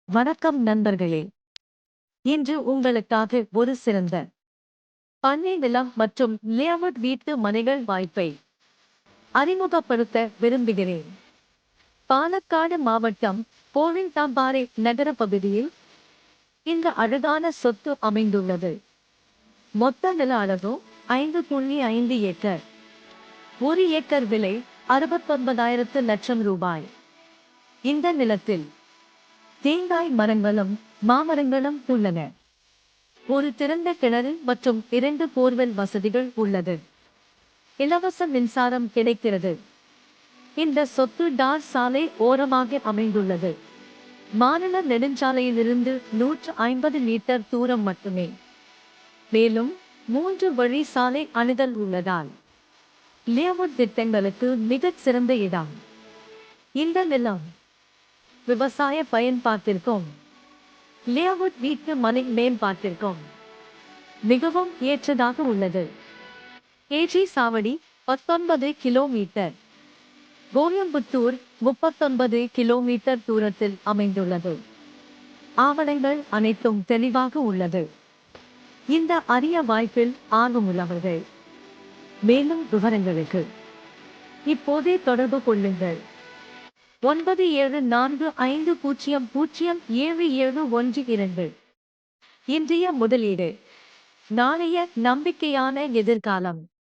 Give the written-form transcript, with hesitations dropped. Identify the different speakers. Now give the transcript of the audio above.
Speaker 1: வணக்கம் நண்பர்களே. இன்று உங்களுக்காக ஒரு சிறந்த பண்ணை நிலம் மற்றும் லேஅவுட் வீட்டு மனைகள் வாய்ப்பை அறிமுகப்படுத்த விரும்புகிறேன். பாலக்காடு மாவட்டம் கோவில்தாம்பாறை நகர பகுதியில் இந்த அழகான சொத்து அமைந்துள்ளது. மொத்த நில அளவு 5.5 ஏக்கர். 1 ஏக்கர் விலை 69,000 லட்சம் ரூபாய். இந்த நிலத்தில் தேங்காய் மரங்களும் மாமரங்களும் உள்ளன. ஒரு திறந்த கிணறு மற்றும் 2 போர்வெல் வசதிகள் உள்ளது. இலவச மின்சாரம் கிடைக்கிறது. இந்த சொத்து டார் சாலை ஓரமாக அமைந்துள்ளது. மாநில நெடுஞ்சாலையிலிருந்து 150 மீட்டர் தூரம் மட்டுமே. மேலும் 3 வழி சாலை அணுகல் உள்ளதால் லேஅவுட் திட்டங்களுக்கு மிகச் சிறந்த இடம். இந்த நிலம் விவசாய பயன்பாட்டிற்கும் லேஅவுட் வீட்டு மனை மேம்பாட்டிற்கும் மிகவும் ஏற்றதாக உள்ளது. ஏஜி சாவடி 19 கிலோமீட்டர், கோயம்புத்தூர் 39 கிலோமீட்டர் தூரத்தில் அமைந்துள்ளது. ஆவணங்கள் அனைத்தும் தெளிவாக உள்ளது. இந்த அரிய வாய்ப்பில் ஆர்வமுள்ளவர்கள் மேலும் விவரங்களுக்கு இப்போதே தொடர்பு கொள்ளுங்கள். 9745007712. இன்றைய முதலீடு நாளைய நம்பிக்கையான எதிர்காலம்.